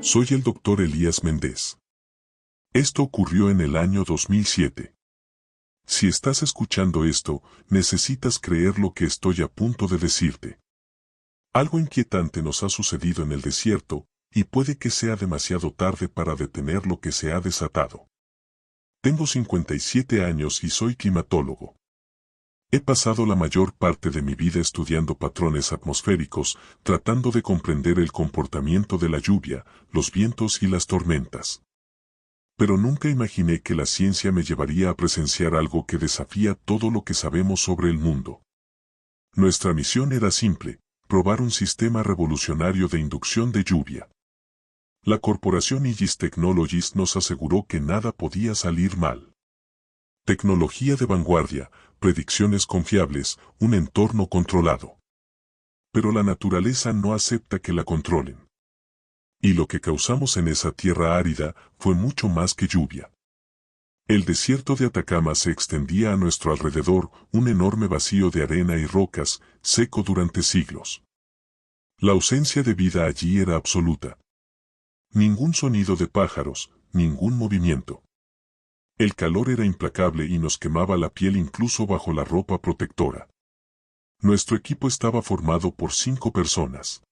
Soy el doctor Elías Méndez. Esto ocurrió en el año 2007. Si estás escuchando esto, necesitas creer lo que estoy a punto de decirte. Algo inquietante nos ha sucedido en el desierto, y puede que sea demasiado tarde para detener lo que se ha desatado. Tengo 57 años y soy climatólogo. He pasado la mayor parte de mi vida estudiando patrones atmosféricos, tratando de comprender el comportamiento de la lluvia, los vientos y las tormentas. Pero nunca imaginé que la ciencia me llevaría a presenciar algo que desafía todo lo que sabemos sobre el mundo. Nuestra misión era simple: probar un sistema revolucionario de inducción de lluvia. La corporación Aegis Technologies nos aseguró que nada podía salir mal. Tecnología de vanguardia, predicciones confiables, un entorno controlado. Pero la naturaleza no acepta que la controlen. Y lo que causamos en esa tierra árida fue mucho más que lluvia. El desierto de Atacama se extendía a nuestro alrededor, un enorme vacío de arena y rocas, seco durante siglos. La ausencia de vida allí era absoluta. Ningún sonido de pájaros, ningún movimiento. El calor era implacable y nos quemaba la piel incluso bajo la ropa protectora. Nuestro equipo estaba formado por 5 personas.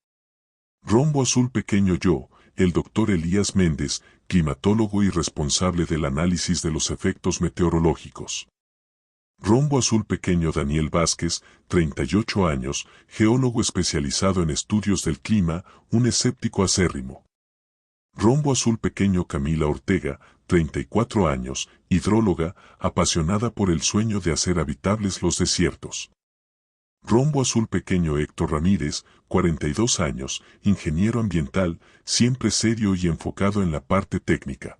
Rombo Azul Pequeño yo, el doctor Elías Méndez, climatólogo y responsable del análisis de los efectos meteorológicos. Rombo Azul Pequeño Daniel Vázquez, 38 años, geólogo especializado en estudios del clima, un escéptico acérrimo. Rombo Azul Pequeño Camila Ortega, 34 años, hidróloga, apasionada por el sueño de hacer habitables los desiertos. Rombo Azul Pequeño Héctor Ramírez, 42 años, ingeniero ambiental, siempre serio y enfocado en la parte técnica.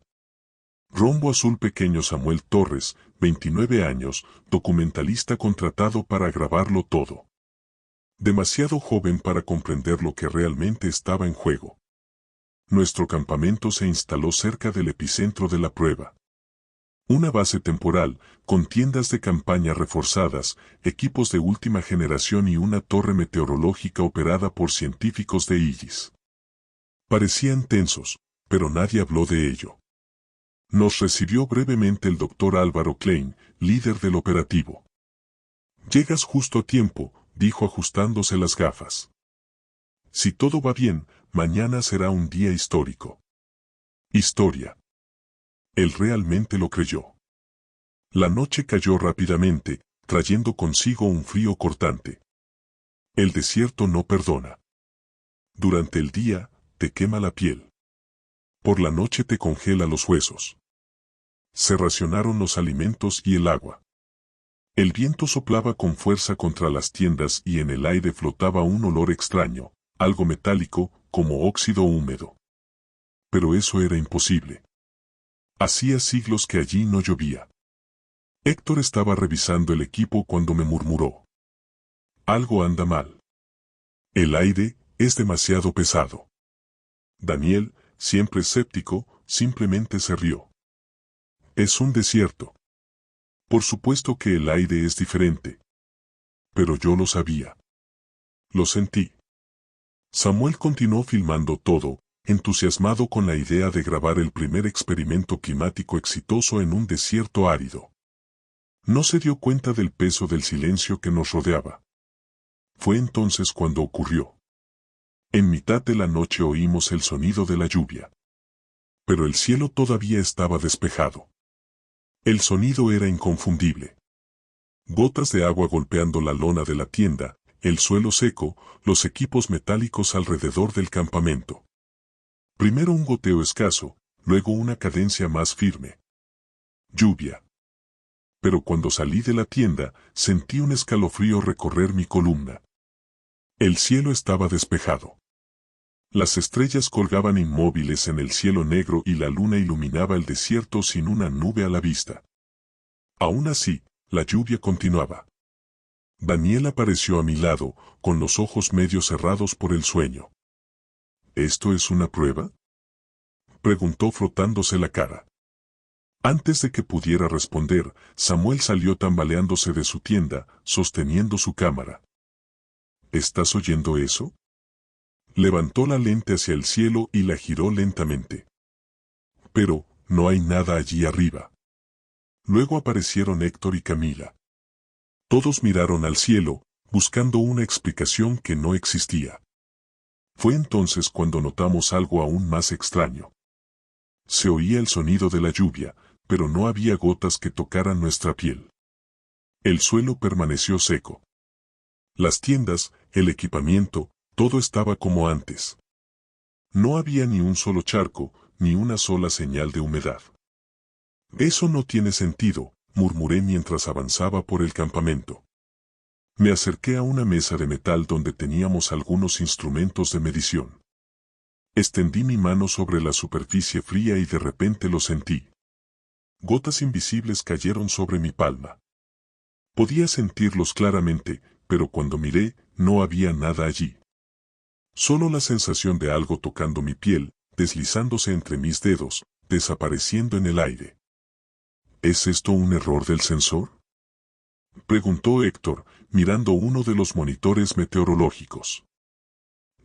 Rombo Azul Pequeño Samuel Torres, 29 años, documentalista contratado para grabarlo todo. Demasiado joven para comprender lo que realmente estaba en juego. Nuestro campamento se instaló cerca del epicentro de la prueba. Una base temporal, con tiendas de campaña reforzadas, equipos de última generación y una torre meteorológica operada por científicos de Aegis. Parecían tensos, pero nadie habló de ello. Nos recibió brevemente el doctor Álvaro Klein, líder del operativo. «Llegas justo a tiempo», dijo ajustándose las gafas. «Si todo va bien, mañana será un día histórico». Historia. Él realmente lo creyó. La noche cayó rápidamente, trayendo consigo un frío cortante. El desierto no perdona. Durante el día, te quema la piel. Por la noche te congela los huesos. Se racionaron los alimentos y el agua. El viento soplaba con fuerza contra las tiendas y en el aire flotaba un olor extraño, algo metálico, como óxido húmedo. Pero eso era imposible. Hacía siglos que allí no llovía. Héctor estaba revisando el equipo cuando me murmuró: «Algo anda mal. El aire es demasiado pesado». Daniel, siempre escéptico, simplemente se rió. «Es un desierto. Por supuesto que el aire es diferente». Pero yo lo sabía. Lo sentí. Samuel continuó filmando todo, entusiasmado con la idea de grabar el primer experimento climático exitoso en un desierto árido. No se dio cuenta del peso del silencio que nos rodeaba. Fue entonces cuando ocurrió. En mitad de la noche oímos el sonido de la lluvia. Pero el cielo todavía estaba despejado. El sonido era inconfundible. Gotas de agua golpeando la lona de la tienda, el suelo seco, los equipos metálicos alrededor del campamento. Primero un goteo escaso, luego una cadencia más firme. Lluvia. Pero cuando salí de la tienda, sentí un escalofrío recorrer mi columna. El cielo estaba despejado. Las estrellas colgaban inmóviles en el cielo negro y la luna iluminaba el desierto sin una nube a la vista. Aún así, la lluvia continuaba. Daniel apareció a mi lado, con los ojos medio cerrados por el sueño. ¿Esto es una prueba?, preguntó frotándose la cara. Antes de que pudiera responder, Samuel salió tambaleándose de su tienda, sosteniendo su cámara. ¿Estás oyendo eso? Levantó la lente hacia el cielo y la giró lentamente. Pero, no hay nada allí arriba. Luego aparecieron Héctor y Camila. Todos miraron al cielo, buscando una explicación que no existía. Fue entonces cuando notamos algo aún más extraño. Se oía el sonido de la lluvia, pero no había gotas que tocaran nuestra piel. El suelo permaneció seco. Las tiendas, el equipamiento, todo estaba como antes. No había ni un solo charco, ni una sola señal de humedad. Eso no tiene sentido, murmuré mientras avanzaba por el campamento. Me acerqué a una mesa de metal donde teníamos algunos instrumentos de medición. Extendí mi mano sobre la superficie fría y de repente lo sentí. Gotas invisibles cayeron sobre mi palma. Podía sentirlos claramente, pero cuando miré, no había nada allí. Solo la sensación de algo tocando mi piel, deslizándose entre mis dedos, desapareciendo en el aire. ¿Es esto un error del sensor?, preguntó Héctor, mirando uno de los monitores meteorológicos.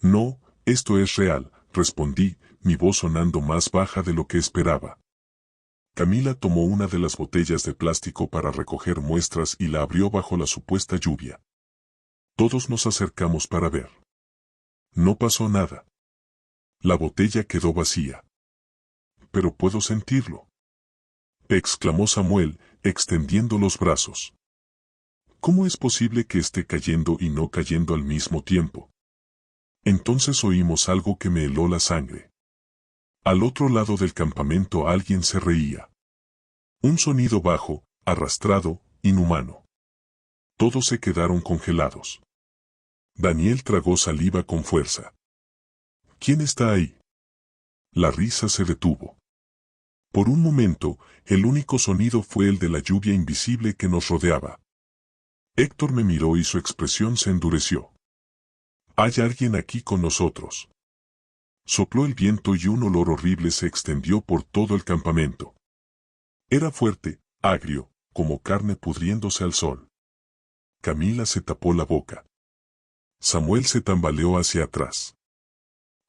No, esto es real, respondí, mi voz sonando más baja de lo que esperaba. Camila tomó una de las botellas de plástico para recoger muestras y la abrió bajo la supuesta lluvia. Todos nos acercamos para ver. No pasó nada. La botella quedó vacía. Pero puedo sentirlo, exclamó Samuel, extendiendo los brazos. ¿Cómo es posible que esté cayendo y no cayendo al mismo tiempo? Entonces oímos algo que me heló la sangre. Al otro lado del campamento alguien se reía. Un sonido bajo, arrastrado, inhumano. Todos se quedaron congelados. Daniel tragó saliva con fuerza. ¿Quién está ahí? La risa se detuvo. Por un momento, el único sonido fue el de la lluvia invisible que nos rodeaba. Héctor me miró y su expresión se endureció. Hay alguien aquí con nosotros. Sopló el viento y un olor horrible se extendió por todo el campamento. Era fuerte, agrio, como carne pudriéndose al sol. Camila se tapó la boca. Samuel se tambaleó hacia atrás.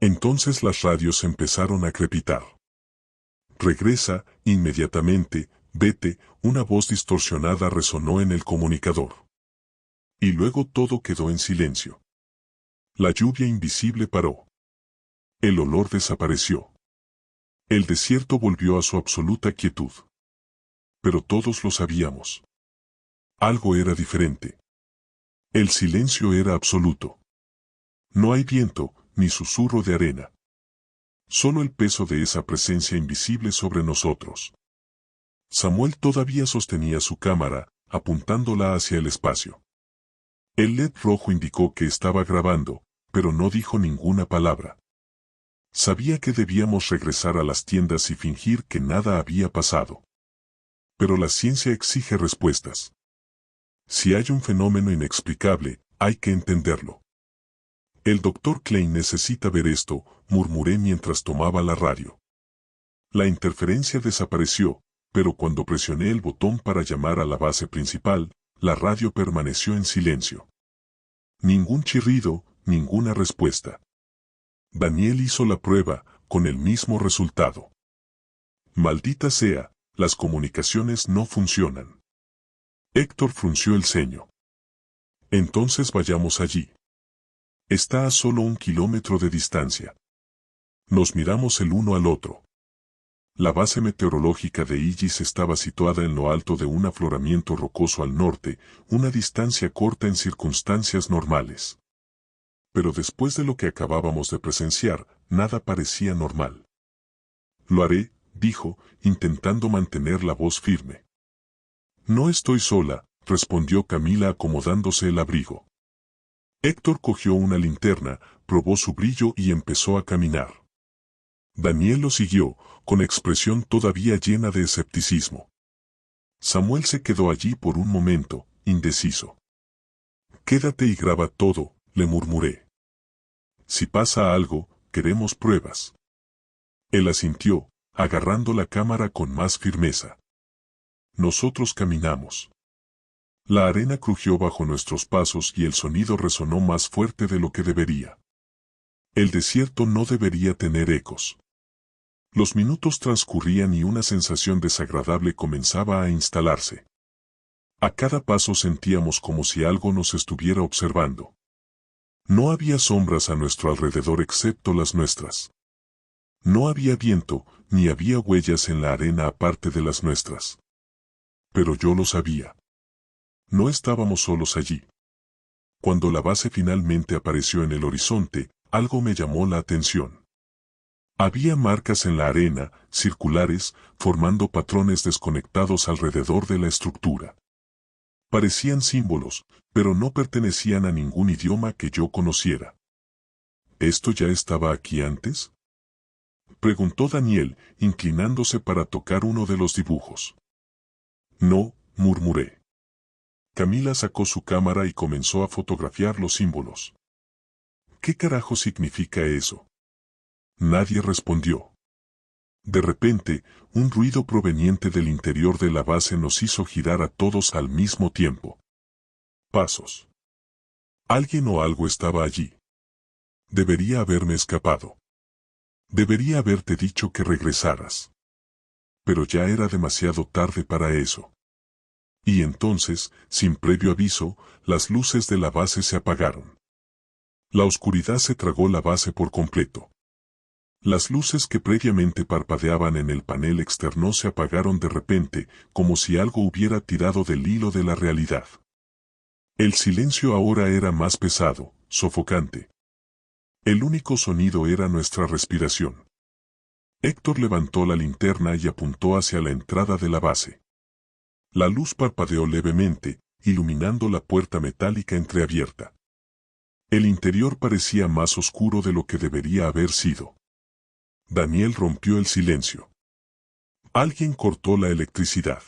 Entonces las radios empezaron a crepitar. Regresa, inmediatamente, vete, una voz distorsionada resonó en el comunicador. Y luego todo quedó en silencio. La lluvia invisible paró. El olor desapareció. El desierto volvió a su absoluta quietud. Pero todos lo sabíamos. Algo era diferente. El silencio era absoluto. No hay viento, ni susurro de arena. Solo el peso de esa presencia invisible sobre nosotros. Samuel todavía sostenía su cámara, apuntándola hacia el espacio. El LED rojo indicó que estaba grabando, pero no dijo ninguna palabra. Sabía que debíamos regresar a las tiendas y fingir que nada había pasado. Pero la ciencia exige respuestas. Si hay un fenómeno inexplicable, hay que entenderlo. El Dr. Klein necesita ver esto, murmuré mientras tomaba la radio. La interferencia desapareció, pero cuando presioné el botón para llamar a la base principal, la radio permaneció en silencio. Ningún chirrido, ninguna respuesta. Daniel hizo la prueba, con el mismo resultado. Maldita sea, las comunicaciones no funcionan. Héctor frunció el ceño. Entonces vayamos allí. Está a solo 1 kilómetro de distancia. Nos miramos el uno al otro. La base meteorológica de Illis estaba situada en lo alto de un afloramiento rocoso al norte, una distancia corta en circunstancias normales. Pero después de lo que acabábamos de presenciar, nada parecía normal. Lo haré, dijo, intentando mantener la voz firme. No estoy sola, respondió Camila acomodándose el abrigo. Héctor cogió una linterna, probó su brillo y empezó a caminar. Daniel lo siguió, con expresión todavía llena de escepticismo. Samuel se quedó allí por un momento, indeciso. Quédate y graba todo, le murmuré. Si pasa algo, queremos pruebas. Él asintió, agarrando la cámara con más firmeza. Nosotros caminamos. La arena crujió bajo nuestros pasos y el sonido resonó más fuerte de lo que debería. El desierto no debería tener ecos. Los minutos transcurrían y una sensación desagradable comenzaba a instalarse. A cada paso sentíamos como si algo nos estuviera observando. No había sombras a nuestro alrededor excepto las nuestras. No había viento, ni había huellas en la arena aparte de las nuestras. Pero yo lo sabía. No estábamos solos allí. Cuando la base finalmente apareció en el horizonte, algo me llamó la atención. Había marcas en la arena, circulares, formando patrones desconectados alrededor de la estructura. Parecían símbolos, pero no pertenecían a ningún idioma que yo conociera. ¿Esto ya estaba aquí antes?, preguntó Daniel, inclinándose para tocar uno de los dibujos. No, murmuré. Camila sacó su cámara y comenzó a fotografiar los símbolos. ¿Qué carajo significa eso? Nadie respondió. De repente, un ruido proveniente del interior de la base nos hizo girar a todos al mismo tiempo. Pasos. Alguien o algo estaba allí. Debería haberme escapado. Debería haberte dicho que regresaras. Pero ya era demasiado tarde para eso. Y entonces, sin previo aviso, las luces de la base se apagaron. La oscuridad se tragó la base por completo. Las luces que previamente parpadeaban en el panel externo se apagaron de repente, como si algo hubiera tirado del hilo de la realidad. El silencio ahora era más pesado, sofocante. El único sonido era nuestra respiración. Héctor levantó la linterna y apuntó hacia la entrada de la base. La luz parpadeó levemente, iluminando la puerta metálica entreabierta. El interior parecía más oscuro de lo que debería haber sido. Daniel rompió el silencio. Alguien cortó la electricidad.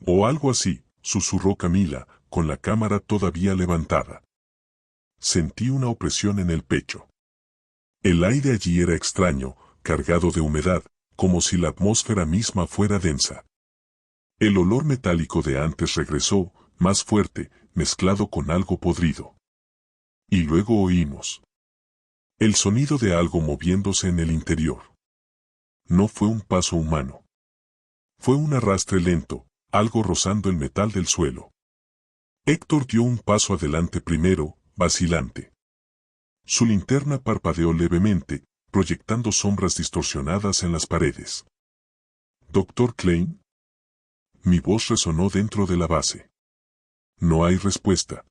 O algo así, susurró Camila, con la cámara todavía levantada. Sentí una opresión en el pecho. El aire allí era extraño, cargado de humedad, como si la atmósfera misma fuera densa. El olor metálico de antes regresó, más fuerte, mezclado con algo podrido. Y luego oímos el sonido de algo moviéndose en el interior. No fue un paso humano. Fue un arrastre lento, algo rozando el metal del suelo. Héctor dio un paso adelante primero, vacilante. Su linterna parpadeó levemente, proyectando sombras distorsionadas en las paredes. ¿Dr. Klein? Mi voz resonó dentro de la base. No hay respuesta.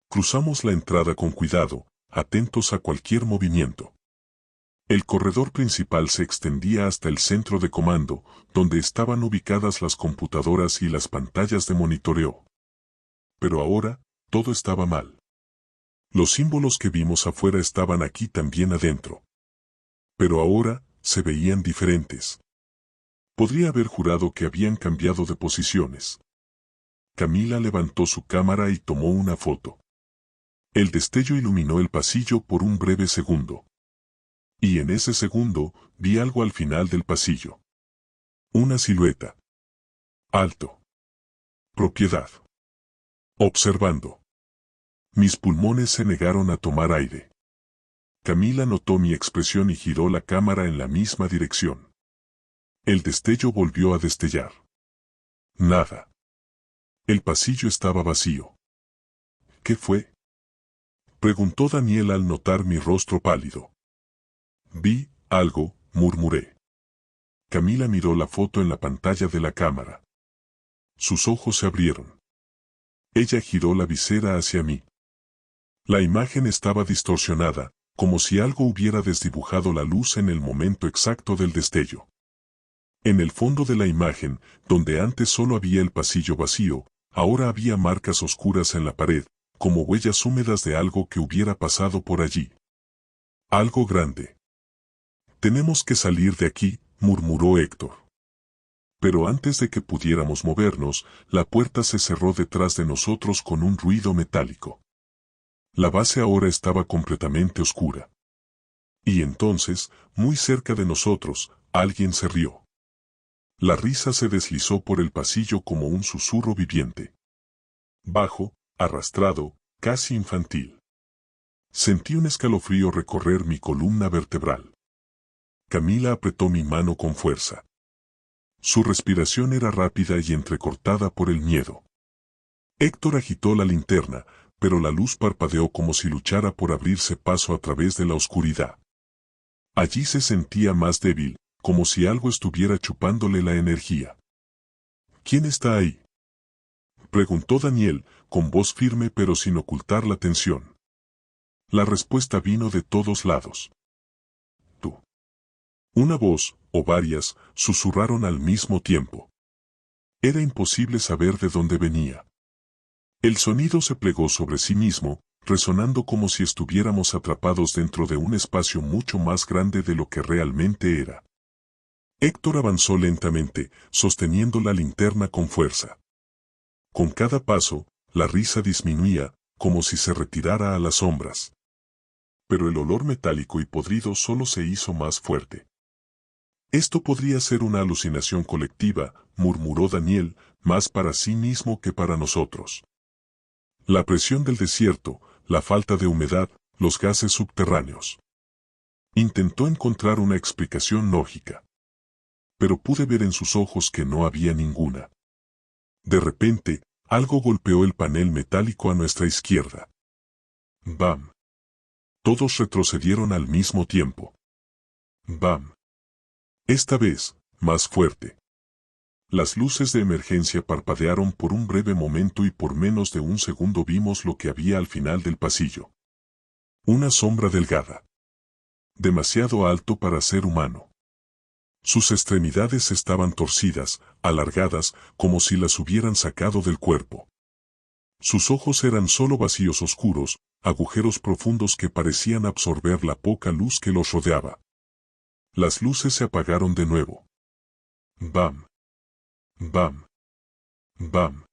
Cruzamos la entrada con cuidado, atentos a cualquier movimiento. El corredor principal se extendía hasta el centro de comando, donde estaban ubicadas las computadoras y las pantallas de monitoreo. Pero ahora, todo estaba mal. Los símbolos que vimos afuera estaban aquí también adentro. Pero ahora, se veían diferentes. Podría haber jurado que habían cambiado de posiciones. Camila levantó su cámara y tomó una foto. El destello iluminó el pasillo por un breve segundo. Y en ese segundo, vi algo al final del pasillo. Una silueta. Alto. Propiedad. Observando. Mis pulmones se negaron a tomar aire. Camila notó mi expresión y giró la cámara en la misma dirección. El destello volvió a destellar. Nada. El pasillo estaba vacío. ¿Qué fue?, preguntó Daniel al notar mi rostro pálido. Vi algo, murmuré. Camila miró la foto en la pantalla de la cámara. Sus ojos se abrieron. Ella giró la visera hacia mí. La imagen estaba distorsionada, como si algo hubiera desdibujado la luz en el momento exacto del destello. En el fondo de la imagen, donde antes solo había el pasillo vacío, ahora había marcas oscuras en la pared, como huellas húmedas de algo que hubiera pasado por allí. Algo grande. Tenemos que salir de aquí, murmuró Héctor. Pero antes de que pudiéramos movernos, la puerta se cerró detrás de nosotros con un ruido metálico. La base ahora estaba completamente oscura. Y entonces, muy cerca de nosotros, alguien se rió. La risa se deslizó por el pasillo como un susurro viviente. bajo, arrastrado, casi infantil. Sentí un escalofrío recorrer mi columna vertebral. Camila apretó mi mano con fuerza. Su respiración era rápida y entrecortada por el miedo. Héctor agitó la linterna, pero la luz parpadeó como si luchara por abrirse paso a través de la oscuridad. Allí se sentía más débil, como si algo estuviera chupándole la energía. ¿Quién está ahí?, preguntó Daniel, con voz firme pero sin ocultar la tensión. La respuesta vino de todos lados. Tú. Una voz, o varias, susurraron al mismo tiempo. Era imposible saber de dónde venía. El sonido se plegó sobre sí mismo, resonando como si estuviéramos atrapados dentro de un espacio mucho más grande de lo que realmente era. Héctor avanzó lentamente, sosteniendo la linterna con fuerza. Con cada paso, la risa disminuía, como si se retirara a las sombras. Pero el olor metálico y podrido solo se hizo más fuerte. Esto podría ser una alucinación colectiva, murmuró Daniel, más para sí mismo que para nosotros. La presión del desierto, la falta de humedad, los gases subterráneos. Intentó encontrar una explicación lógica. Pero pude ver en sus ojos que no había ninguna. De repente, algo golpeó el panel metálico a nuestra izquierda. ¡Bam! Todos retrocedieron al mismo tiempo. ¡Bam! Esta vez, más fuerte. Las luces de emergencia parpadearon por un breve momento y por menos de un segundo vimos lo que había al final del pasillo. Una sombra delgada. Demasiado alto para ser humano. Sus extremidades estaban torcidas, alargadas, como si las hubieran sacado del cuerpo. Sus ojos eran solo vacíos oscuros, agujeros profundos que parecían absorber la poca luz que los rodeaba. Las luces se apagaron de nuevo. ¡Bam! ¡Bam! ¡Bam!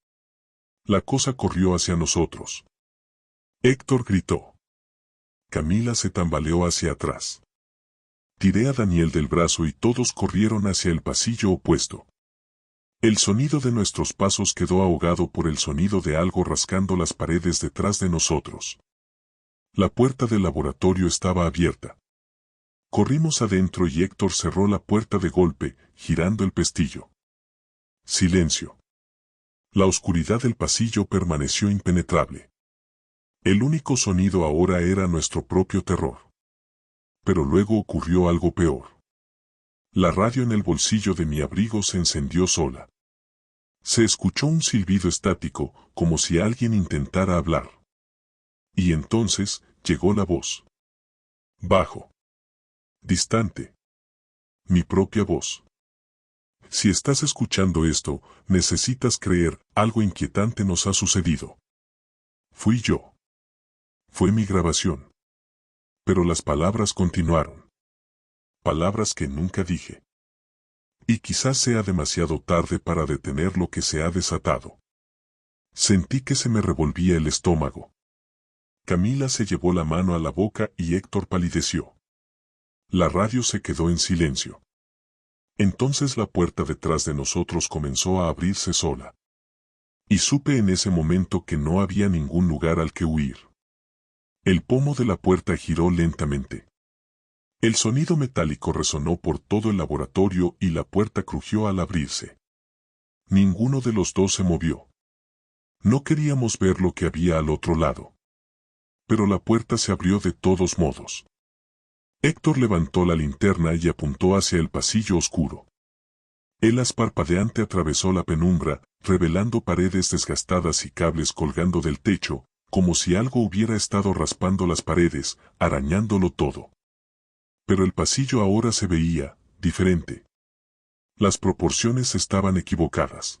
La cosa corrió hacia nosotros. Héctor gritó. Camila se tambaleó hacia atrás. Tiré a Daniel del brazo y todos corrieron hacia el pasillo opuesto. El sonido de nuestros pasos quedó ahogado por el sonido de algo rascando las paredes detrás de nosotros. La puerta del laboratorio estaba abierta. Corrimos adentro y Héctor cerró la puerta de golpe, girando el pestillo. Silencio. La oscuridad del pasillo permaneció impenetrable. El único sonido ahora era nuestro propio terror. Pero luego ocurrió algo peor. La radio en el bolsillo de mi abrigo se encendió sola. Se escuchó un silbido estático, como si alguien intentara hablar. Y entonces, llegó la voz. Bajo. Distante. Mi propia voz. Si estás escuchando esto, necesitas creer, algo inquietante nos ha sucedido. Fui yo. Fue mi grabación. Pero las palabras continuaron. Palabras que nunca dije. Y quizás sea demasiado tarde para detener lo que se ha desatado. Sentí que se me revolvía el estómago. Camila se llevó la mano a la boca y Héctor palideció. La radio se quedó en silencio. Entonces la puerta detrás de nosotros comenzó a abrirse sola. Y supe en ese momento que no había ningún lugar al que huir. El pomo de la puerta giró lentamente. El sonido metálico resonó por todo el laboratorio y la puerta crujió al abrirse. Ninguno de los dos se movió. No queríamos ver lo que había al otro lado. Pero la puerta se abrió de todos modos. Héctor levantó la linterna y apuntó hacia el pasillo oscuro. El haz parpadeante atravesó la penumbra, revelando paredes desgastadas y cables colgando del techo, como si algo hubiera estado raspando las paredes, arañándolo todo. Pero el pasillo ahora se veía diferente. Las proporciones estaban equivocadas.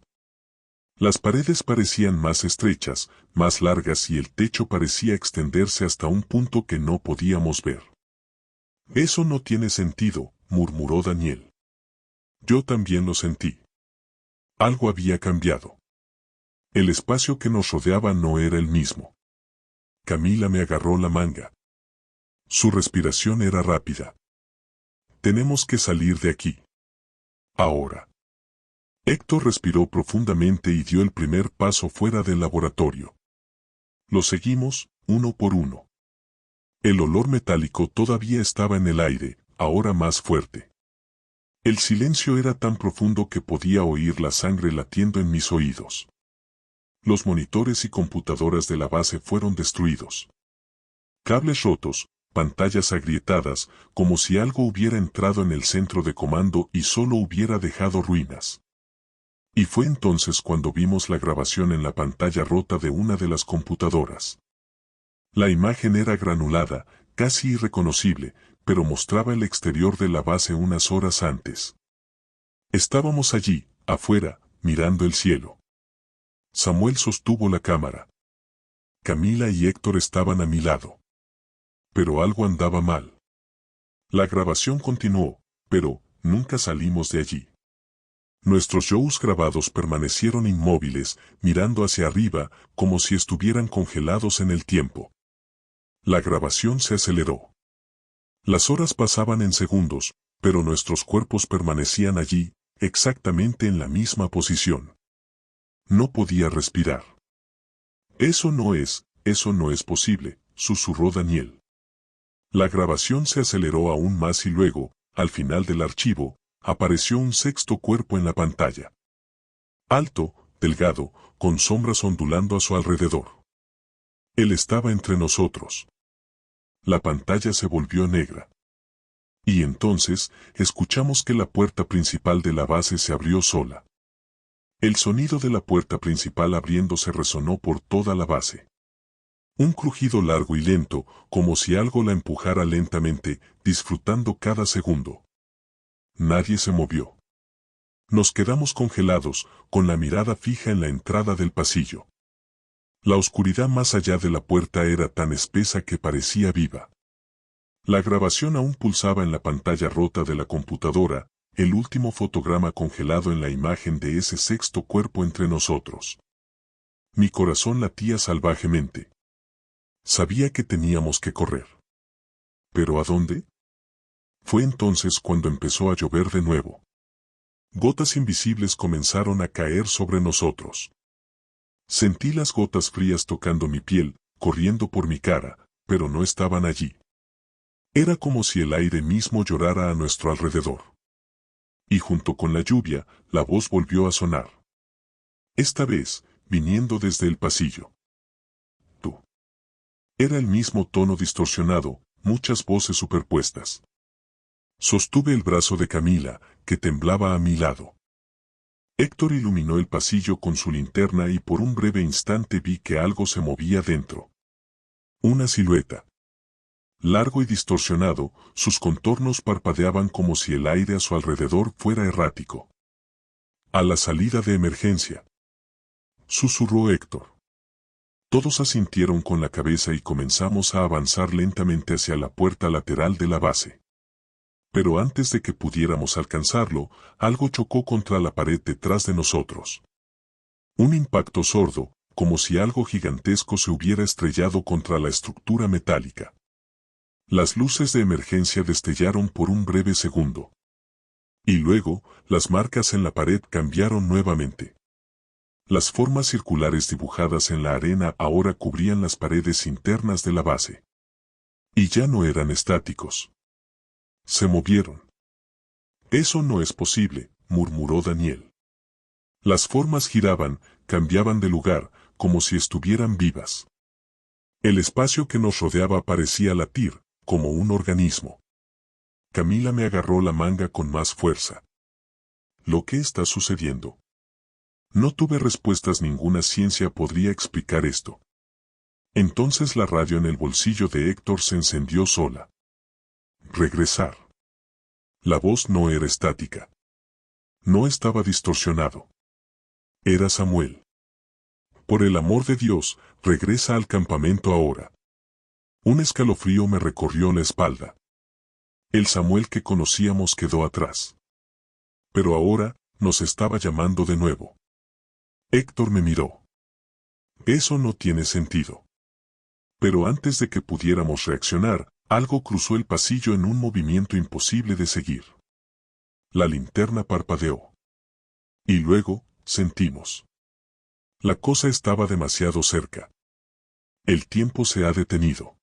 Las paredes parecían más estrechas, más largas y el techo parecía extenderse hasta un punto que no podíamos ver. Eso no tiene sentido, murmuró Daniel. Yo también lo sentí. Algo había cambiado. El espacio que nos rodeaba no era el mismo. Camila me agarró la manga. Su respiración era rápida. Tenemos que salir de aquí. Ahora. Héctor respiró profundamente y dio el primer paso fuera del laboratorio. Lo seguimos, uno por uno. El olor metálico todavía estaba en el aire, ahora más fuerte. El silencio era tan profundo que podía oír la sangre latiendo en mis oídos. Los monitores y computadoras de la base fueron destruidos. Cables rotos, pantallas agrietadas, como si algo hubiera entrado en el centro de comando y solo hubiera dejado ruinas. Y fue entonces cuando vimos la grabación en la pantalla rota de una de las computadoras. La imagen era granulada, casi irreconocible, pero mostraba el exterior de la base unas horas antes. Estábamos allí, afuera, mirando el cielo. Samuel sostuvo la cámara. Camila y Héctor estaban a mi lado. Pero algo andaba mal. La grabación continuó, pero nunca salimos de allí. Nuestros shows grabados permanecieron inmóviles, mirando hacia arriba, como si estuvieran congelados en el tiempo. La grabación se aceleró. Las horas pasaban en segundos, pero nuestros cuerpos permanecían allí, exactamente en la misma posición. No podía respirar. Eso no es posible, susurró Daniel. La grabación se aceleró aún más y luego, al final del archivo, apareció un sexto cuerpo en la pantalla. Alto, delgado, con sombras ondulando a su alrededor. Él estaba entre nosotros. La pantalla se volvió negra. Y entonces, escuchamos que la puerta principal de la base se abrió sola. El sonido de la puerta principal abriéndose resonó por toda la base. Un crujido largo y lento, como si algo la empujara lentamente, disfrutando cada segundo. Nadie se movió. Nos quedamos congelados, con la mirada fija en la entrada del pasillo. La oscuridad más allá de la puerta era tan espesa que parecía viva. La grabación aún pulsaba en la pantalla rota de la computadora, el último fotograma congelado en la imagen de ese sexto cuerpo entre nosotros. Mi corazón latía salvajemente. Sabía que teníamos que correr. ¿Pero a dónde? Fue entonces cuando empezó a llover de nuevo. Gotas invisibles comenzaron a caer sobre nosotros. Sentí las gotas frías tocando mi piel, corriendo por mi cara, pero no estaban allí. Era como si el aire mismo llorara a nuestro alrededor. Y junto con la lluvia, la voz volvió a sonar. Esta vez, viniendo desde el pasillo. Tú. Era el mismo tono distorsionado, muchas voces superpuestas. Sostuve el brazo de Camila, que temblaba a mi lado. Héctor iluminó el pasillo con su linterna y por un breve instante vi que algo se movía dentro. Una silueta. Largo y distorsionado, sus contornos parpadeaban como si el aire a su alrededor fuera errático. A la salida de emergencia. Susurró Héctor. Todos asintieron con la cabeza y comenzamos a avanzar lentamente hacia la puerta lateral de la base. Pero antes de que pudiéramos alcanzarlo, algo chocó contra la pared detrás de nosotros. Un impacto sordo, como si algo gigantesco se hubiera estrellado contra la estructura metálica. Las luces de emergencia destellaron por un breve segundo. Y luego, las marcas en la pared cambiaron nuevamente. Las formas circulares dibujadas en la arena ahora cubrían las paredes internas de la base. Y ya no eran estáticos. Se movieron. Eso no es posible, murmuró Daniel. Las formas giraban, cambiaban de lugar, como si estuvieran vivas. El espacio que nos rodeaba parecía latir, como un organismo. Camila me agarró la manga con más fuerza. ¿Lo que está sucediendo? No tuve respuestas, ninguna ciencia podría explicar esto. Entonces la radio en el bolsillo de Héctor se encendió sola. Regresar. La voz no era estática. No estaba distorsionado. Era Samuel. Por el amor de Dios, regresa al campamento ahora. Un escalofrío me recorrió la espalda. El Samuel que conocíamos quedó atrás. Pero ahora, nos estaba llamando de nuevo. Héctor me miró. Eso no tiene sentido. Pero antes de que pudiéramos reaccionar, algo cruzó el pasillo en un movimiento imposible de seguir. La linterna parpadeó. Y luego, sentimos. La cosa estaba demasiado cerca. El tiempo se ha detenido.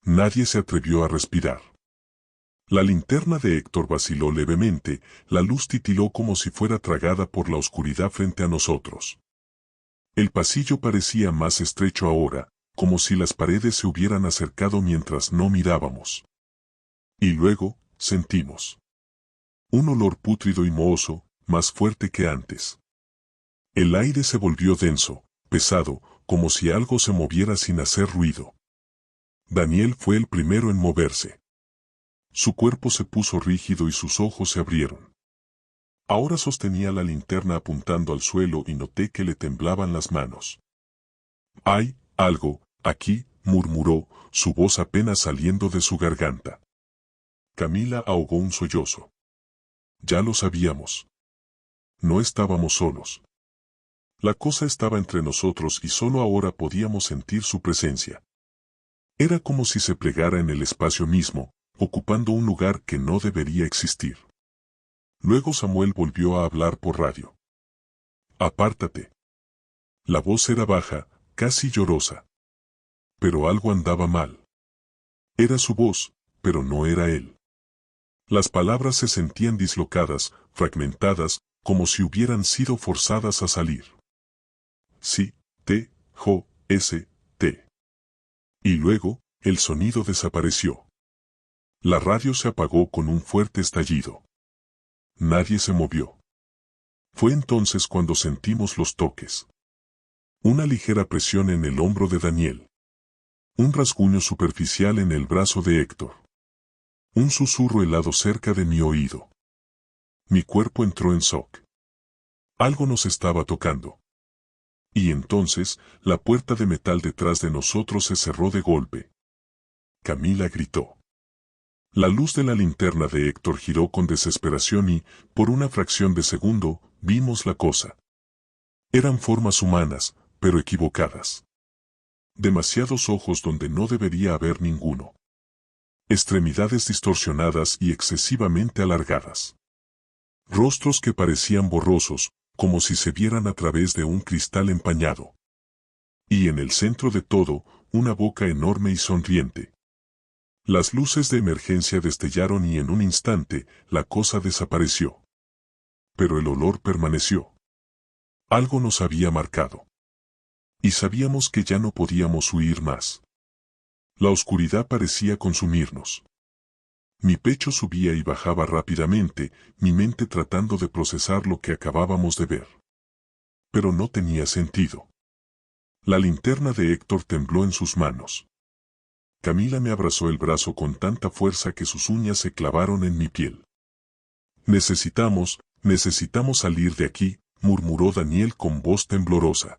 Nadie se atrevió a respirar. La linterna de Héctor vaciló levemente, la luz titiló como si fuera tragada por la oscuridad frente a nosotros. El pasillo parecía más estrecho ahora, como si las paredes se hubieran acercado mientras no mirábamos. Y luego, sentimos. Un olor pútrido y mohoso, más fuerte que antes. El aire se volvió denso, pesado, como si algo se moviera sin hacer ruido. Daniel fue el primero en moverse. Su cuerpo se puso rígido y sus ojos se abrieron. Ahora sostenía la linterna apuntando al suelo y noté que le temblaban las manos. «Hay algo aquí», murmuró, su voz apenas saliendo de su garganta. Camila ahogó un sollozo. Ya lo sabíamos. No estábamos solos. La cosa estaba entre nosotros y solo ahora podíamos sentir su presencia. Era como si se plegara en el espacio mismo, ocupando un lugar que no debería existir. Luego Samuel volvió a hablar por radio. «Apártate». La voz era baja, casi llorosa. Pero algo andaba mal. Era su voz, pero no era él. Las palabras se sentían dislocadas, fragmentadas, como si hubieran sido forzadas a salir. Sí, T. Y luego, el sonido desapareció. La radio se apagó con un fuerte estallido. Nadie se movió. Fue entonces cuando sentimos los toques. Una ligera presión en el hombro de Daniel. Un rasguño superficial en el brazo de Héctor. Un susurro helado cerca de mi oído. Mi cuerpo entró en shock. Algo nos estaba tocando. Y entonces, la puerta de metal detrás de nosotros se cerró de golpe. Camila gritó. La luz de la linterna de Héctor giró con desesperación y, por una fracción de segundo, vimos la cosa. Eran formas humanas, pero equivocadas. Demasiados ojos donde no debería haber ninguno. Extremidades distorsionadas y excesivamente alargadas. Rostros que parecían borrosos, como si se vieran a través de un cristal empañado. Y en el centro de todo, una boca enorme y sonriente. Las luces de emergencia destellaron y en un instante, la cosa desapareció. Pero el olor permaneció. Algo nos había marcado. Y sabíamos que ya no podíamos huir más. La oscuridad parecía consumirnos. Mi pecho subía y bajaba rápidamente, mi mente tratando de procesar lo que acabábamos de ver. Pero no tenía sentido. La linterna de Héctor tembló en sus manos. Camila me abrazó el brazo con tanta fuerza que sus uñas se clavaron en mi piel. Necesitamos salir de aquí», murmuró Daniel con voz temblorosa.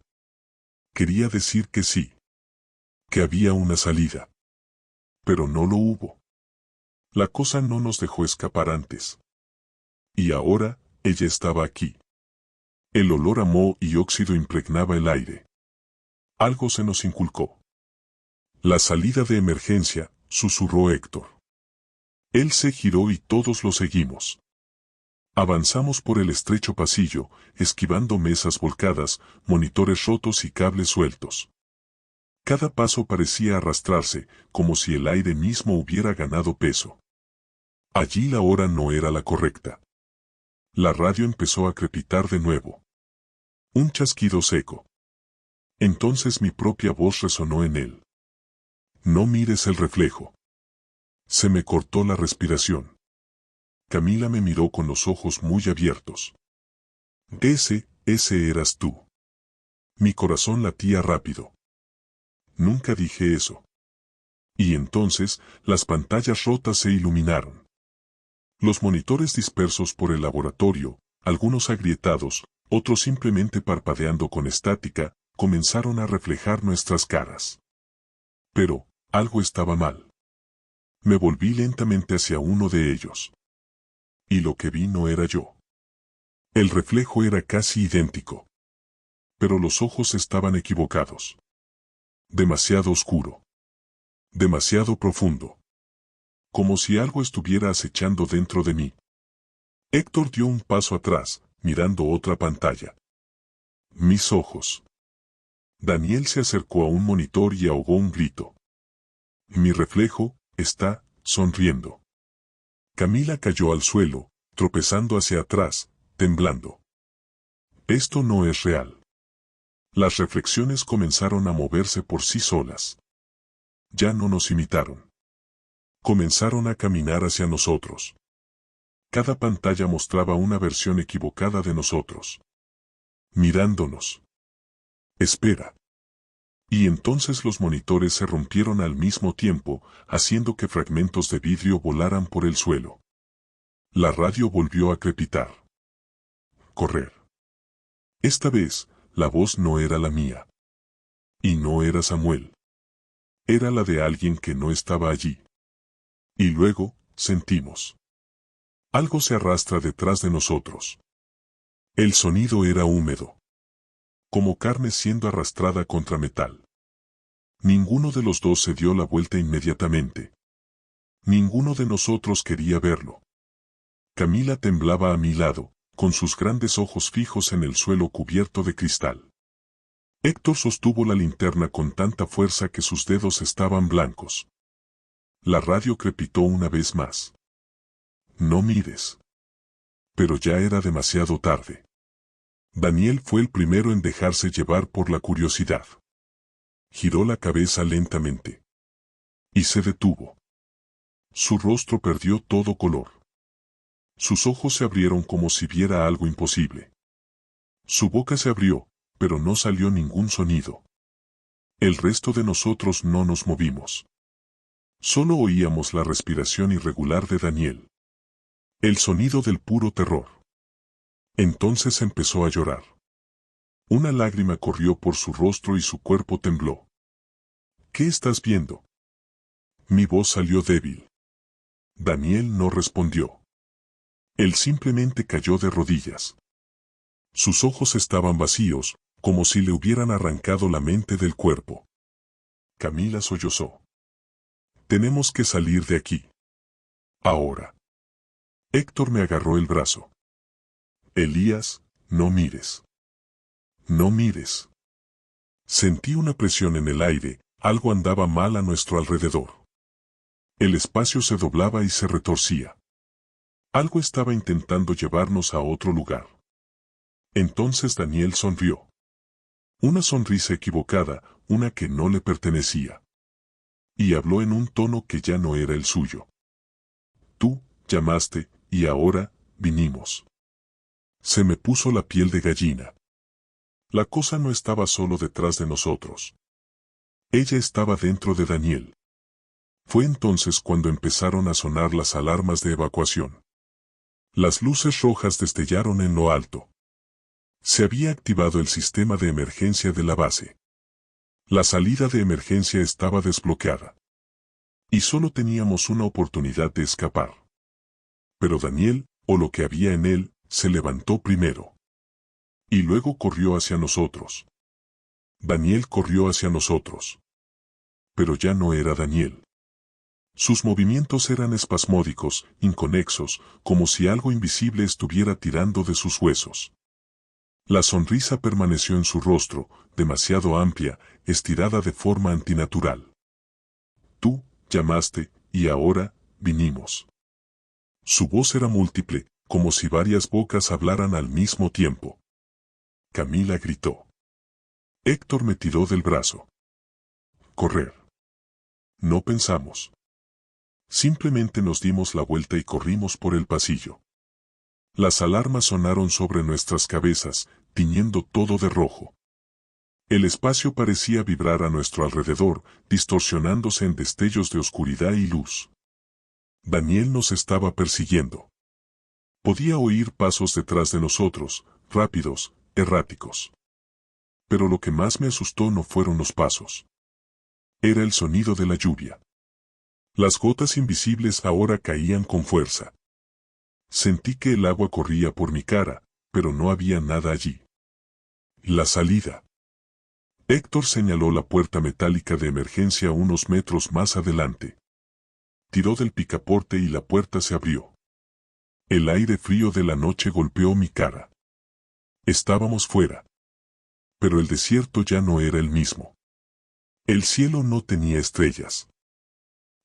Quería decir que sí. Que había una salida. Pero no lo hubo. La cosa no nos dejó escapar antes. Y ahora, ella estaba aquí. El olor a moho y óxido impregnaba el aire. Algo se nos inculcó. «La salida de emergencia», susurró Héctor. Él se giró y todos lo seguimos. Avanzamos por el estrecho pasillo, esquivando mesas volcadas, monitores rotos y cables sueltos. Cada paso parecía arrastrarse, como si el aire mismo hubiera ganado peso. Allí la hora no era la correcta. La radio empezó a crepitar de nuevo. Un chasquido seco. Entonces mi propia voz resonó en él. «No mires el reflejo». Se me cortó la respiración. Camila me miró con los ojos muy abiertos. Ese eras tú». Mi corazón latía rápido. Nunca dije eso. Y entonces, las pantallas rotas se iluminaron. Los monitores dispersos por el laboratorio, algunos agrietados, otros simplemente parpadeando con estática, comenzaron a reflejar nuestras caras. Pero, algo estaba mal. Me volví lentamente hacia uno de ellos. Y lo que vi no era yo. El reflejo era casi idéntico. Pero los ojos estaban equivocados. Demasiado oscuro. Demasiado profundo. Como si algo estuviera acechando dentro de mí. Héctor dio un paso atrás, mirando otra pantalla. Mis ojos. Daniel se acercó a un monitor y ahogó un grito. Mi reflejo está sonriendo. Camila cayó al suelo, tropezando hacia atrás, temblando. Esto no es real. Las reflexiones comenzaron a moverse por sí solas. Ya no nos imitaron. Comenzaron a caminar hacia nosotros. Cada pantalla mostraba una versión equivocada de nosotros. Mirándonos. Espera. Y entonces los monitores se rompieron al mismo tiempo, haciendo que fragmentos de vidrio volaran por el suelo. La radio volvió a crepitar. Correr. Esta vez, la voz no era la mía. Y no era Samuel. Era la de alguien que no estaba allí. Y luego, sentimos. Algo se arrastra detrás de nosotros. El sonido era húmedo. Como carne siendo arrastrada contra metal. Ninguno de los dos se dio la vuelta inmediatamente. Ninguno de nosotros quería verlo. Camila temblaba a mi lado, con sus grandes ojos fijos en el suelo cubierto de cristal. Héctor sostuvo la linterna con tanta fuerza que sus dedos estaban blancos. La radio crepitó una vez más. No mires. Pero ya era demasiado tarde. Daniel fue el primero en dejarse llevar por la curiosidad. Giró la cabeza lentamente. Y se detuvo. Su rostro perdió todo color. Sus ojos se abrieron como si viera algo imposible. Su boca se abrió, pero no salió ningún sonido. El resto de nosotros no nos movimos. Solo oíamos la respiración irregular de Daniel. El sonido del puro terror. Entonces empezó a llorar. Una lágrima corrió por su rostro y su cuerpo tembló. ¿Qué estás viendo? Mi voz salió débil. Daniel no respondió. Él simplemente cayó de rodillas. Sus ojos estaban vacíos, como si le hubieran arrancado la mente del cuerpo. Camila sollozó. Tenemos que salir de aquí. Ahora. Héctor me agarró el brazo. Elías, no mires. No mires. Sentí una presión en el aire, algo andaba mal a nuestro alrededor. El espacio se doblaba y se retorcía. Algo estaba intentando llevarnos a otro lugar. Entonces Daniel sonrió. Una sonrisa equivocada, una que no le pertenecía. Y habló en un tono que ya no era el suyo. Tú, llamaste, y ahora, vinimos. Se me puso la piel de gallina. La cosa no estaba solo detrás de nosotros. Ella estaba dentro de Daniel. Fue entonces cuando empezaron a sonar las alarmas de evacuación. Las luces rojas destellaron en lo alto. Se había activado el sistema de emergencia de la base. La salida de emergencia estaba desbloqueada. Y solo teníamos una oportunidad de escapar. Pero Daniel, o lo que había en él, se levantó primero. Y luego corrió hacia nosotros. Daniel corrió hacia nosotros. Pero ya no era Daniel. Sus movimientos eran espasmódicos, inconexos, como si algo invisible estuviera tirando de sus huesos. La sonrisa permaneció en su rostro, demasiado amplia, estirada de forma antinatural. Tú, llamaste, y ahora, vinimos. Su voz era múltiple, como si varias bocas hablaran al mismo tiempo. Camila gritó. Héctor me tiró del brazo. Correr. No pensamos. Simplemente nos dimos la vuelta y corrimos por el pasillo. Las alarmas sonaron sobre nuestras cabezas, tiñendo todo de rojo. El espacio parecía vibrar a nuestro alrededor, distorsionándose en destellos de oscuridad y luz. Daniel nos estaba persiguiendo. Podía oír pasos detrás de nosotros, rápidos, erráticos. Pero lo que más me asustó no fueron los pasos. Era el sonido de la lluvia. Las gotas invisibles ahora caían con fuerza. Sentí que el agua corría por mi cara, pero no había nada allí. La salida. Héctor señaló la puerta metálica de emergencia unos metros más adelante. Tiró del picaporte y la puerta se abrió. El aire frío de la noche golpeó mi cara. Estábamos fuera. Pero el desierto ya no era el mismo. El cielo no tenía estrellas.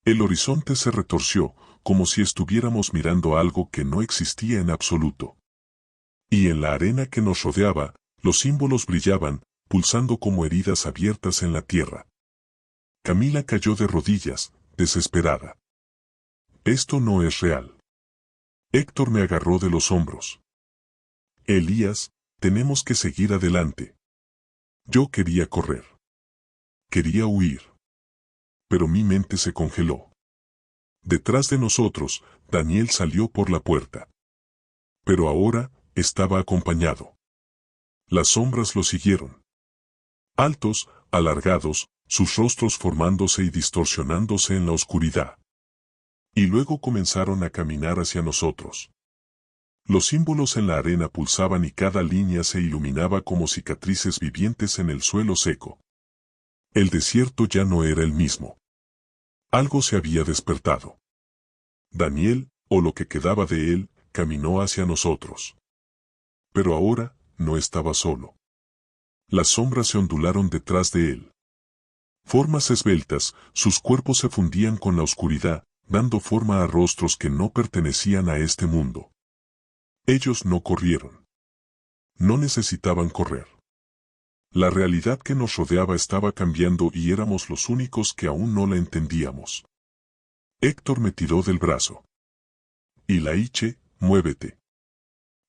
El horizonte se retorció, como si estuviéramos mirando algo que no existía en absoluto. Y en la arena que nos rodeaba, los símbolos brillaban, pulsando como heridas abiertas en la tierra. Camila cayó de rodillas, desesperada. Esto no es real. Héctor me agarró de los hombros. Elías, tenemos que seguir adelante. Yo quería correr. Quería huir. Pero mi mente se congeló. Detrás de nosotros, Daniel salió por la puerta. Pero ahora, estaba acompañado. Las sombras lo siguieron. Altos, alargados, sus rostros formándose y distorsionándose en la oscuridad. Y luego comenzaron a caminar hacia nosotros. Los símbolos en la arena pulsaban y cada línea se iluminaba como cicatrices vivientes en el suelo seco. El desierto ya no era el mismo. Algo se había despertado. Daniel, o lo que quedaba de él, caminó hacia nosotros. Pero ahora, no estaba solo. Las sombras se ondularon detrás de él. Formas esbeltas, sus cuerpos se fundían con la oscuridad, dando forma a rostros que no pertenecían a este mundo. Ellos no corrieron. No necesitaban correr. La realidad que nos rodeaba estaba cambiando y éramos los únicos que aún no la entendíamos. Héctor me tiró del brazo. Ilaiche, muévete.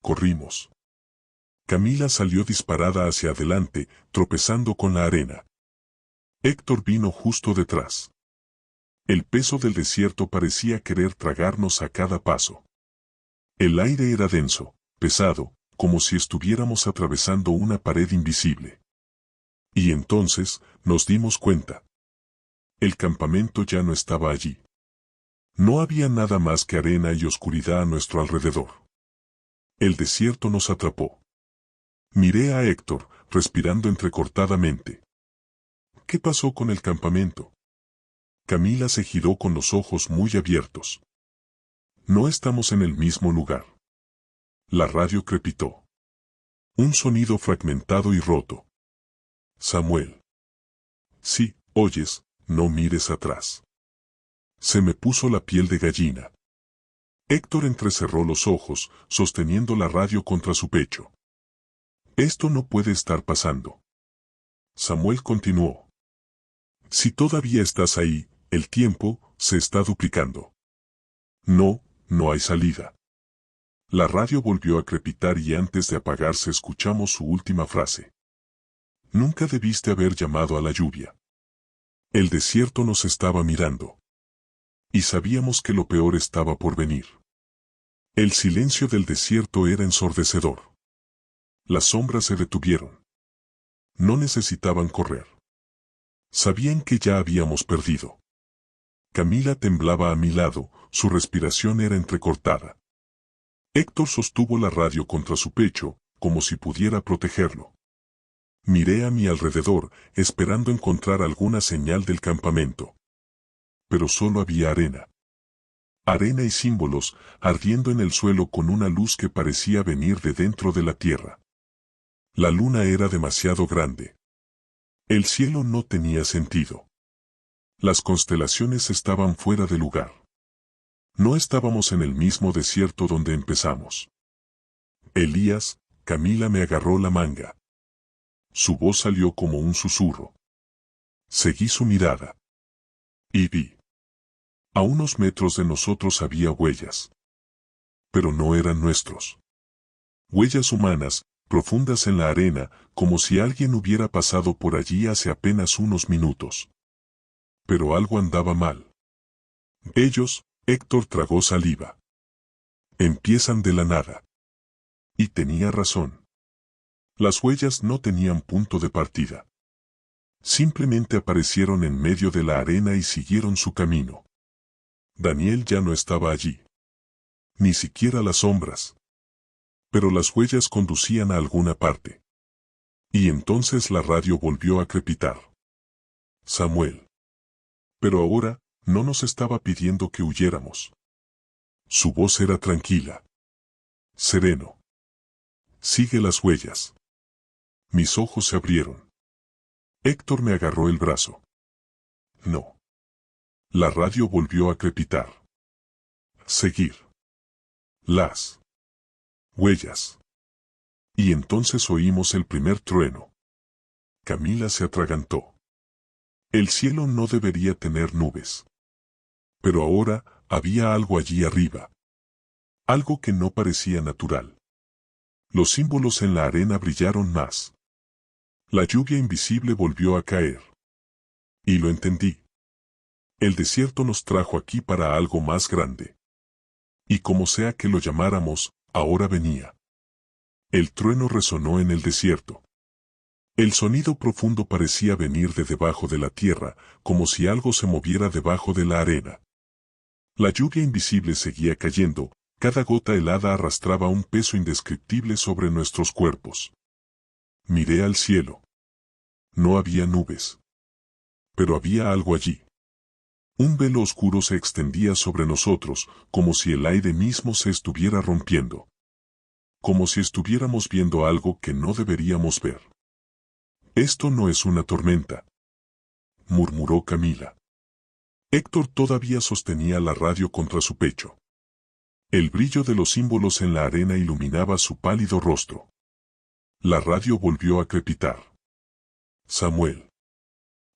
Corrimos. Camila salió disparada hacia adelante, tropezando con la arena. Héctor vino justo detrás. El peso del desierto parecía querer tragarnos a cada paso. El aire era denso, pesado, como si estuviéramos atravesando una pared invisible. Y entonces, nos dimos cuenta. El campamento ya no estaba allí. No había nada más que arena y oscuridad a nuestro alrededor. El desierto nos atrapó. Miré a Héctor, respirando entrecortadamente. ¿Qué pasó con el campamento? Camila se giró con los ojos muy abiertos. No estamos en el mismo lugar. La radio crepitó. Un sonido fragmentado y roto. Samuel. Sí, oyes, no mires atrás. Se me puso la piel de gallina. Héctor entrecerró los ojos, sosteniendo la radio contra su pecho. Esto no puede estar pasando. Samuel continuó. Si todavía estás ahí, el tiempo se está duplicando. No, no hay salida. La radio volvió a crepitar y antes de apagarse escuchamos su última frase. Nunca debiste haber llamado a la lluvia. El desierto nos estaba mirando. Y sabíamos que lo peor estaba por venir. El silencio del desierto era ensordecedor. Las sombras se detuvieron. No necesitaban correr. Sabían que ya habíamos perdido. Camila temblaba a mi lado, su respiración era entrecortada. Héctor sostuvo la radio contra su pecho, como si pudiera protegerlo. Miré a mi alrededor, esperando encontrar alguna señal del campamento. Pero solo había arena. Arena y símbolos, ardiendo en el suelo con una luz que parecía venir de dentro de la tierra. La luna era demasiado grande. El cielo no tenía sentido. Las constelaciones estaban fuera de lugar. No estábamos en el mismo desierto donde empezamos. Elías, Camila me agarró la manga. Su voz salió como un susurro. Seguí su mirada. Y vi. A unos metros de nosotros había huellas. Pero no eran nuestros. Huellas humanas, profundas en la arena, como si alguien hubiera pasado por allí hace apenas unos minutos. Pero algo andaba mal. Ellos, Héctor tragó saliva. Empiezan de la nada. Y tenía razón. Las huellas no tenían punto de partida. Simplemente aparecieron en medio de la arena y siguieron su camino. Daniel ya no estaba allí. Ni siquiera las sombras. Pero las huellas conducían a alguna parte. Y entonces la radio volvió a crepitar. Samuel. Pero ahora, no nos estaba pidiendo que huyéramos. Su voz era tranquila. Sereno. Sigue las huellas. Mis ojos se abrieron. Héctor me agarró el brazo. No. La radio volvió a crepitar. Seguir. Las huellas. Y entonces oímos el primer trueno. Camila se atragantó. El cielo no debería tener nubes. Pero ahora había algo allí arriba. Algo que no parecía natural. Los símbolos en la arena brillaron más. La lluvia invisible volvió a caer. Y lo entendí. El desierto nos trajo aquí para algo más grande. Y como sea que lo llamáramos, ahora venía. El trueno resonó en el desierto. El sonido profundo parecía venir de debajo de la tierra, como si algo se moviera debajo de la arena. La lluvia invisible seguía cayendo, cada gota helada arrastraba un peso indescriptible sobre nuestros cuerpos. Miré al cielo. No había nubes. Pero había algo allí. Un velo oscuro se extendía sobre nosotros, como si el aire mismo se estuviera rompiendo. Como si estuviéramos viendo algo que no deberíamos ver. Esto no es una tormenta, murmuró Camila. Héctor todavía sostenía la radio contra su pecho. El brillo de los símbolos en la arena iluminaba su pálido rostro. La radio volvió a crepitar. Samuel.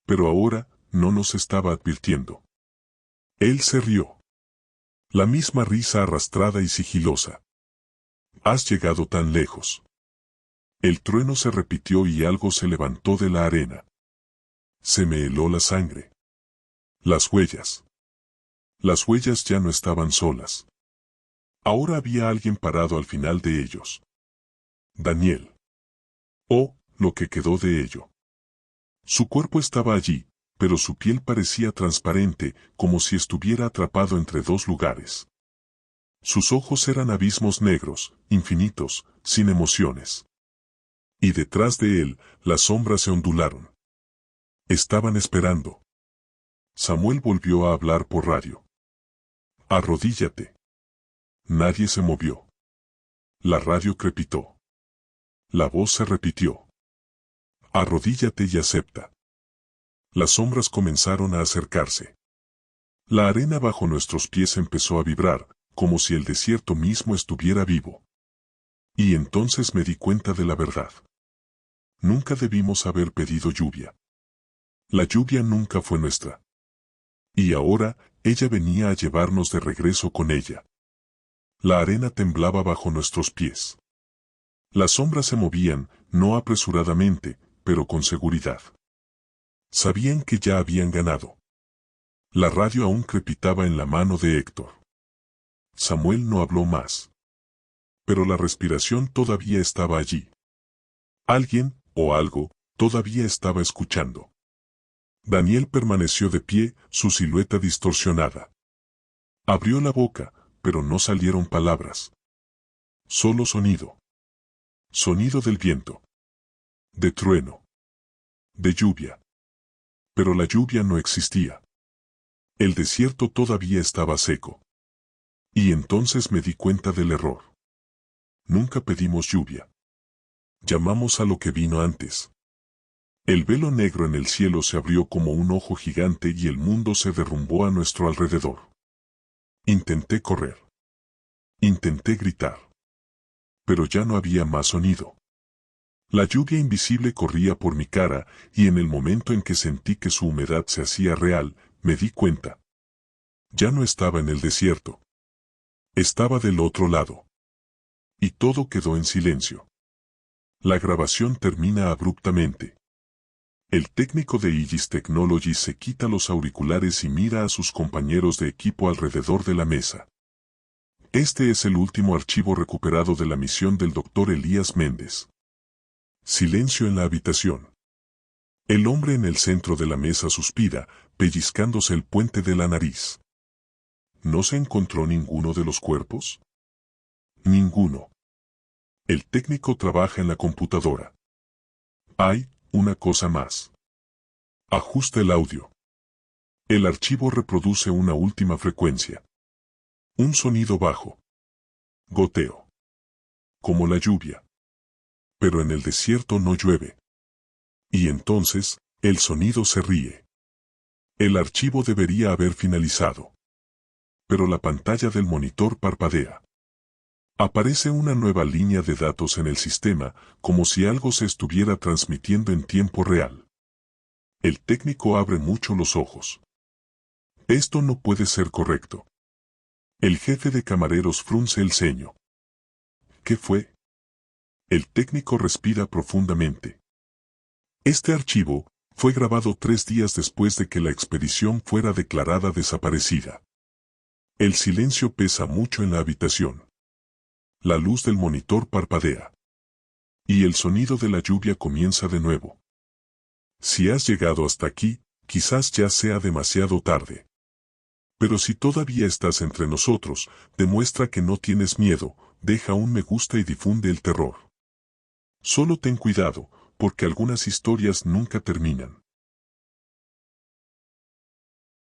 Pero ahora no nos estaba advirtiendo. Él se rió. La misma risa arrastrada y sigilosa. Has llegado tan lejos. El trueno se repitió y algo se levantó de la arena. Se me heló la sangre. Las huellas. Las huellas ya no estaban solas. Ahora había alguien parado al final de ellos. Daniel. O, lo que quedó de ello. Su cuerpo estaba allí, pero su piel parecía transparente, como si estuviera atrapado entre dos lugares. Sus ojos eran abismos negros, infinitos, sin emociones. Y detrás de él, las sombras se ondularon. Estaban esperando. Samuel volvió a hablar por radio. Arrodíllate. Nadie se movió. La radio crepitó. La voz se repitió. Arrodíllate y acepta. Las sombras comenzaron a acercarse. La arena bajo nuestros pies empezó a vibrar, como si el desierto mismo estuviera vivo. Y entonces me di cuenta de la verdad. Nunca debimos haber pedido lluvia. La lluvia nunca fue nuestra. Y ahora, ella venía a llevarnos de regreso con ella. La arena temblaba bajo nuestros pies. Las sombras se movían, no apresuradamente, pero con seguridad. Sabían que ya habían ganado. La radio aún crepitaba en la mano de Héctor. Samuel no habló más. Pero la respiración todavía estaba allí. Alguien, o algo, todavía estaba escuchando. Daniel permaneció de pie, su silueta distorsionada. Abrió la boca, pero no salieron palabras. Solo sonido. Sonido del viento. De trueno. De lluvia. Pero la lluvia no existía. El desierto todavía estaba seco. Y entonces me di cuenta del error. Nunca pedimos lluvia. Llamamos a lo que vino antes. El velo negro en el cielo se abrió como un ojo gigante y el mundo se derrumbó a nuestro alrededor. Intenté correr. Intenté gritar. Pero ya no había más sonido. La lluvia invisible corría por mi cara, y en el momento en que sentí que su humedad se hacía real, me di cuenta. Ya no estaba en el desierto. Estaba del otro lado. Y todo quedó en silencio. La grabación termina abruptamente. El técnico de Aegis Technologies se quita los auriculares y mira a sus compañeros de equipo alrededor de la mesa. Este es el último archivo recuperado de la misión del Dr. Elías Méndez. Silencio en la habitación. El hombre en el centro de la mesa suspira, pellizcándose el puente de la nariz. ¿No se encontró ninguno de los cuerpos? Ninguno. El técnico trabaja en la computadora. Hay una cosa más. Ajusta el audio. El archivo reproduce una última frecuencia. Un sonido bajo. Goteo. Como la lluvia. pero en el desierto no llueve. Y entonces, el sonido se ríe. El archivo debería haber finalizado. Pero la pantalla del monitor parpadea. Aparece una nueva línea de datos en el sistema, como si algo se estuviera transmitiendo en tiempo real. El técnico abre mucho los ojos. Esto no puede ser correcto. El jefe de camareros frunce el ceño. ¿Qué fue? El técnico respira profundamente. Este archivo fue grabado 3 días después de que la expedición fuera declarada desaparecida. El silencio pesa mucho en la habitación. La luz del monitor parpadea. Y el sonido de la lluvia comienza de nuevo. Si has llegado hasta aquí, quizás ya sea demasiado tarde. Pero si todavía estás entre nosotros, demuestra que no tienes miedo, deja un me gusta y difunde el terror. Solo ten cuidado, porque algunas historias nunca terminan.